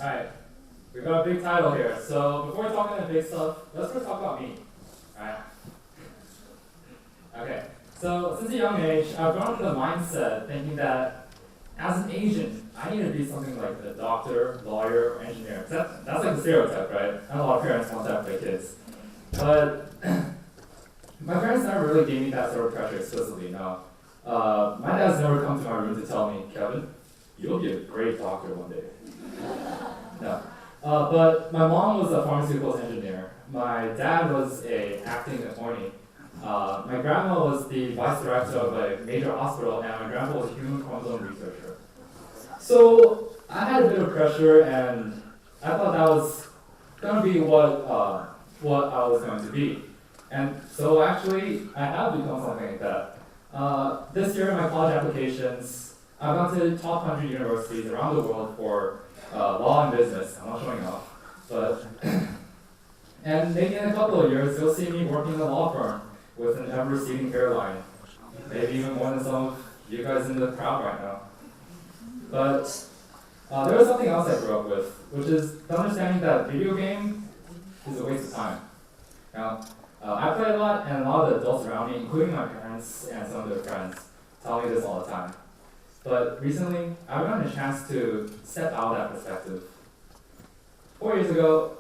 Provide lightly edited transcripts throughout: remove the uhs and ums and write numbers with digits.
Alright, we've got a big title here. So before we talk about the big stuff, let's first talk about me. Alright. Okay, so since a young age, I've grown up in the mindset thinking that as an Asian, I need to be something like a doctor, lawyer, or engineer. That's like the stereotype, right? And a lot of parents want that for their kids. But my parents never really gave me that sort of pressure explicitly, no. My dad's never come to my room to tell me, Kevin, you'll be a great doctor one day. No. But my mom was a pharmaceuticals engineer. My dad was an acting attorney. My grandma was the vice director of a major hospital, and my grandpa was a human chromosome researcher. So I had a bit of pressure, and I thought that was going to be what I was going to be. And so actually, I have become something like that. This year in my college applications, I've gone to top 100 universities around the world for law and business. I'm not showing off. But and maybe in a couple of years, you'll see me working in a law firm with an ever-receding hairline. Maybe even more than some of you guys in the crowd right now. But there was something else I grew up with, which is the understanding that video game is a waste of time. Now, I play a lot, and a lot of the adults around me, including my parents and some of their friends, tell me this all the time. But recently, I've gotten a chance to step out of that perspective. 4 years ago,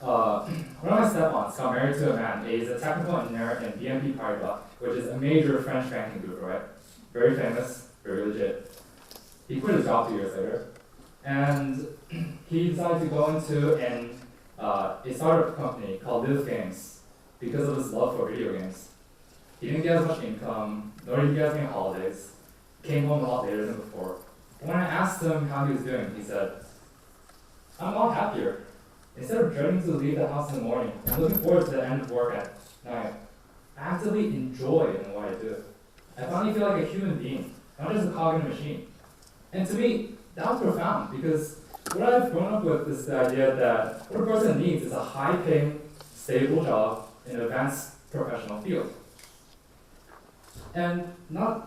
one of my step-ons got married to a man. He's a technical engineer in BNP Paribas, which is a major French banking group, right? Very famous, very legit. He quit his job 2 years later, and he decided to go into a startup company called Live Games because of his love for video games. He didn't get as much income, nor did he get as many holidays. Came home a lot later than before. And when I asked him how he was doing, he said, I'm a lot happier. Instead of dreading to leave the house in the morning and looking forward to the end of work at night, I actively enjoy in what I do. I finally feel like a human being, not just a cog in a machine. And to me, that was profound, because what I've grown up with is the idea that what a person needs is a high-paying, stable job in an advanced professional field. And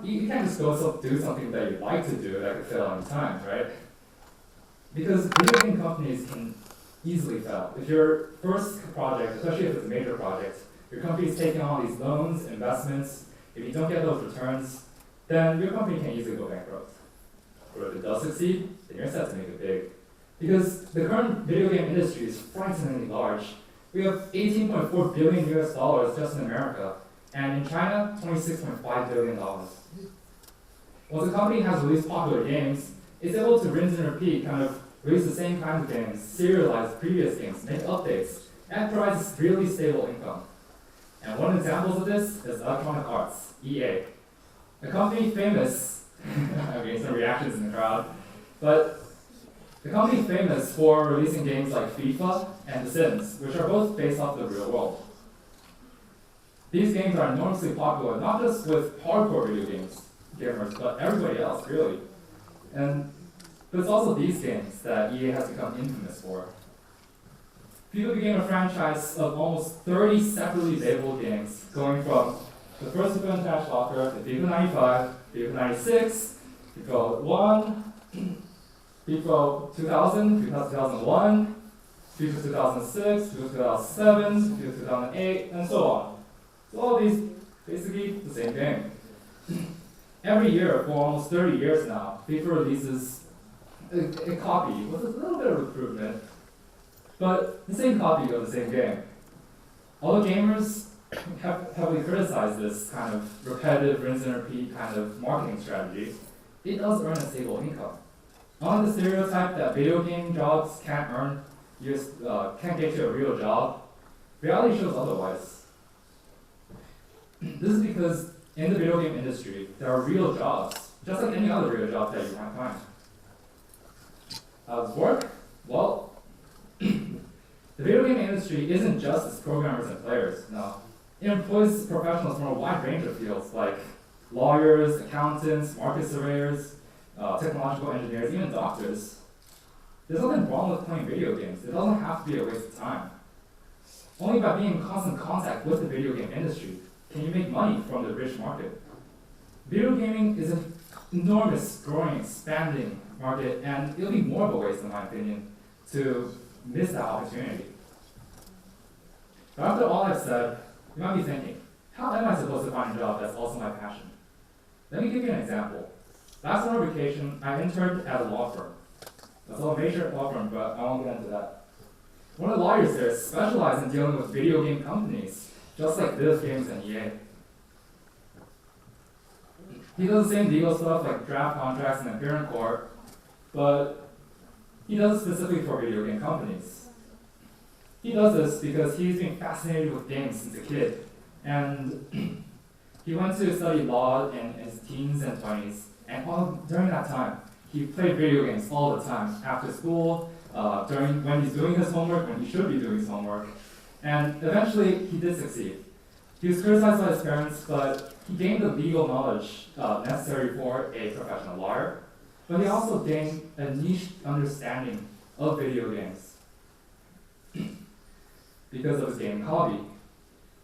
you can't just go do something that you like to do that could fail any time, right? Because video game companies can easily fail. If your first project, especially if it's a major project, your company is taking on these loans, investments, if you don't get those returns, then your company can easily go bankrupt. Or if it does succeed, then you're set to make it big. Because the current video game industry is frighteningly large. We have $18.4 billion US just in America, and in China, $26.5 billion. Once a company has released popular games, it's able to rinse and repeat, kind of release the same kinds of games, serialize previous games, make updates, and provides really stable income. And one example of this is Electronic Arts, EA. A company famous, I'm getting some reactions in the crowd, but the company famous for releasing games like FIFA and The Sims, which are both based off the real world. These games are enormously popular, not just with hardcore video games gamers, but everybody else, really. But it's also these games that EA has become infamous for. FIFA became a franchise of almost 30 separately labeled games, going from the first FIFA Dash Locker to FIFA 95, FIFA 96, FIFA 1, FIFA 2000, FIFA 2001, FIFA 2006, FIFA 2007, FIFA 2008, and so on. So all of these, basically the same game. Every year, for almost 30 years now, FIFA releases a copy with a little bit of improvement, but the same copy of the same game. Although gamers have heavily criticized this kind of repetitive, rinse and repeat kind of marketing strategy, it does earn a stable income. Not the stereotype that video game jobs can't get you a real job. Reality shows otherwise. This is because in the video game industry, there are real jobs, just like any other real job that you might find. How does it work? Well, the video game industry isn't just its programmers and players, no. It employs professionals from a wide range of fields like lawyers, accountants, market surveyors, technological engineers, even doctors. There's nothing wrong with playing video games. It doesn't have to be a waste of time. Only by being in constant contact with the video game industry can you make money from the rich market. Video gaming is an enormous, growing, expanding market, and it'll be more of a waste, in my opinion, to miss that opportunity. But after all I've said, you might be thinking, how am I supposed to find a job that's also my passion? Let me give you an example. Last summer vacation, I interned at a law firm. That's a major law firm, but I won't get into that. One of the lawyers there specialized in dealing with video game companies, just like Viv Games and EA. He does the same legal stuff like draft contracts and appear in court, but he does it specifically for video game companies. He does this because he's been fascinated with games since a kid, and he went to study law in his teens and 20s, and during that time, he played video games all the time, after school, when he's doing his homework, when he should be doing his homework, and eventually he did succeed. He was criticized by his parents, but he gained the legal knowledge necessary for a professional lawyer, but he also gained a niche understanding of video games because of his gaming hobby.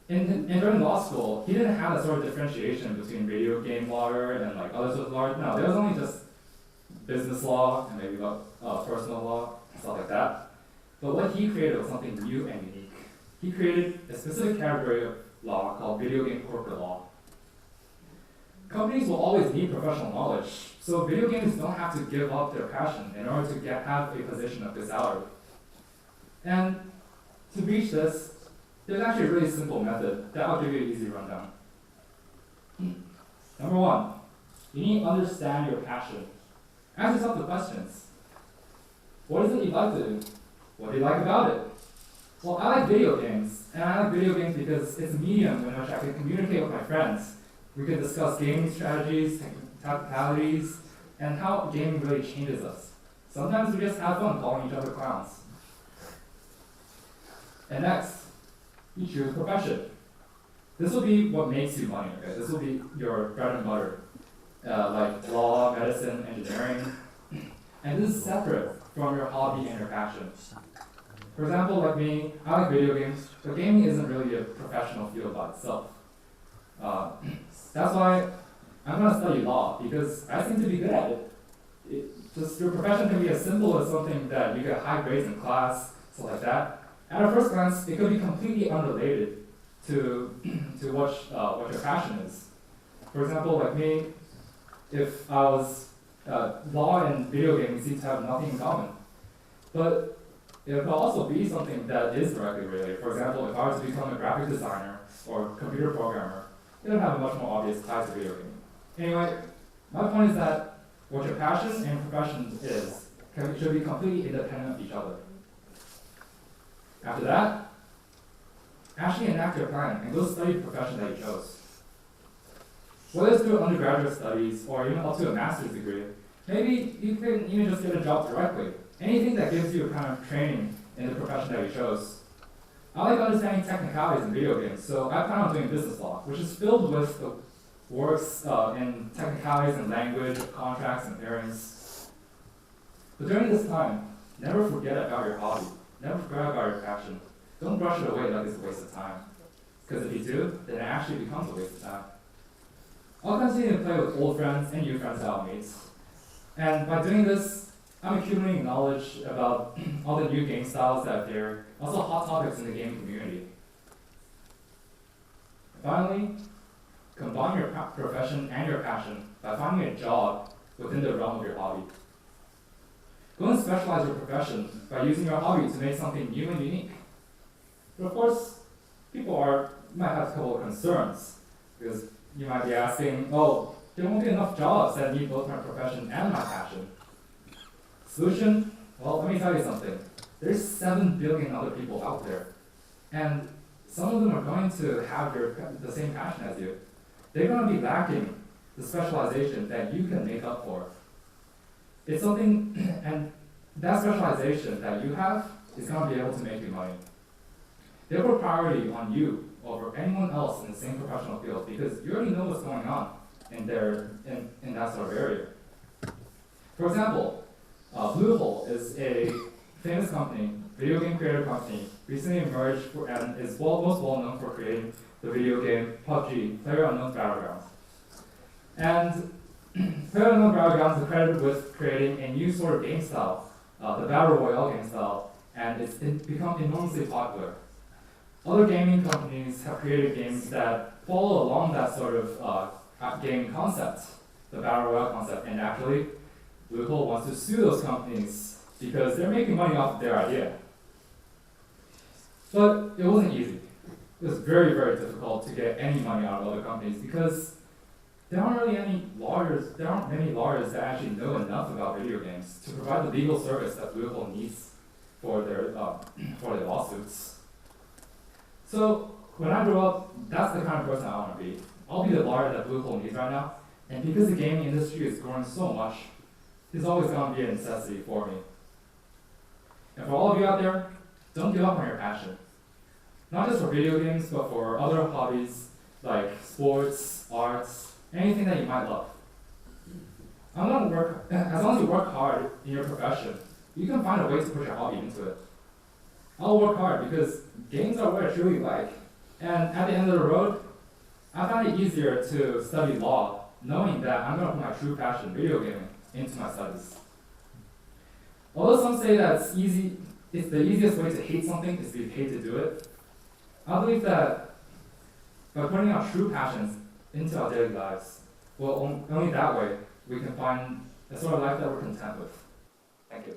And during law school, he didn't have that sort of differentiation between video game lawyer and like other sorts of law. No, there was only just business law and maybe personal law, stuff like that. But what he created was something new and unique. He created a specific category of law called video game corporate law. Companies will always need professional knowledge, so video games don't have to give up their passion in order to have a position of good salary. And to reach this, there's actually a really simple method that I'll give you an easy rundown. Number one, you need to understand your passion. Ask yourself the questions. What is it you like to do? What do you like about it? Well, I like video games, and I like video games because it's a medium in which I can communicate with my friends. We can discuss gaming strategies, technicalities, and how gaming really changes us. Sometimes we just have fun calling each other clowns. And next, you choose profession. This will be what makes you money, okay? This will be your bread and butter, like law, medicine, engineering. And this is separate from your hobby and your passion. For example, like me, I like video games, but gaming isn't really a professional field by itself. That's why I'm going to study law, because I seem to be good at it. Your profession can be as simple as something that you get high grades in class, stuff like that. At a first glance, it could be completely unrelated to what your passion is. For example, like me, if I was law and video gaming seem to have nothing in common. But it could also be something that is directly related. For example, if I was to become a graphic designer or computer programmer, it would have a much more obvious ties to video gaming. Anyway, my point is that what your passion and profession is should be completely independent of each other. After that, actually enact your plan and go study the profession that you chose. Whether it's through undergraduate studies or even up to a master's degree, maybe you can even just get a job directly. Anything that gives you a kind of training in the profession that you chose. I like understanding technicalities in video games, so I plan on doing business law, which is filled with the works in technicalities and language, contracts and hearings. But during this time, never forget about your hobby. Never forget about your passion. Don't brush it away like it's a waste of time. Because if you do, then it actually becomes a waste of time. I'll continue to play with old friends and new friends that I'll meet. And by doing this, I'm accumulating knowledge about all the new game styles that appear, also hot topics in the gaming community. Finally, combine your profession and your passion by finding a job within the realm of your hobby. Go and specialize your profession by using your hobby to make something new and unique. But of course, people might have a couple of concerns, because you might be asking, oh, there won't be enough jobs that need both my profession and my passion. Solution? Well, let me tell you something. There's 7 billion other people out there, and some of them are going to have the same passion as you. They're going to be lacking the specialization that you can make up for. It's something, and that specialization that you have is going to be able to make you money. They put priority on you over anyone else in the same professional field because you already know what's going on in that sort of area. For example, Bluehole is a famous company, video game creator company, recently emerged and is most well known for creating the video game PUBG, PlayerUnknown's Battlegrounds. And PlayerUnknown's Battlegrounds is credited with creating a new sort of game style the Battle Royale game style, and it's become enormously popular. Other gaming companies have created games that follow along that sort of game concept, the Battle Royale concept, and actually, Bluehole wants to sue those companies because they're making money off of their idea. But it wasn't easy. It was very, very difficult to get any money out of other companies because there aren't many lawyers that actually know enough about video games to provide the legal service that Bluehole needs for their lawsuits. So when I grow up, that's the kind of person I want to be. I'll be the lawyer that Bluehole needs right now, and because the gaming industry is growing so much, it's always going to be a necessity for me. And for all of you out there, don't give up on your passion. Not just for video games, but for other hobbies like sports, arts, anything that you might love. As long as you work hard in your profession, you can find a way to push your hobby into it. I'll work hard because games are what I truly like. And at the end of the road, I found it easier to study law, knowing that I'm going to put my true passion, video gaming, into my studies. Although some say that it's the easiest way to hate something is to hate to do it, I believe that by putting our true passions into our daily lives, well, only that way we can find a sort of life that we're content with. Thank you.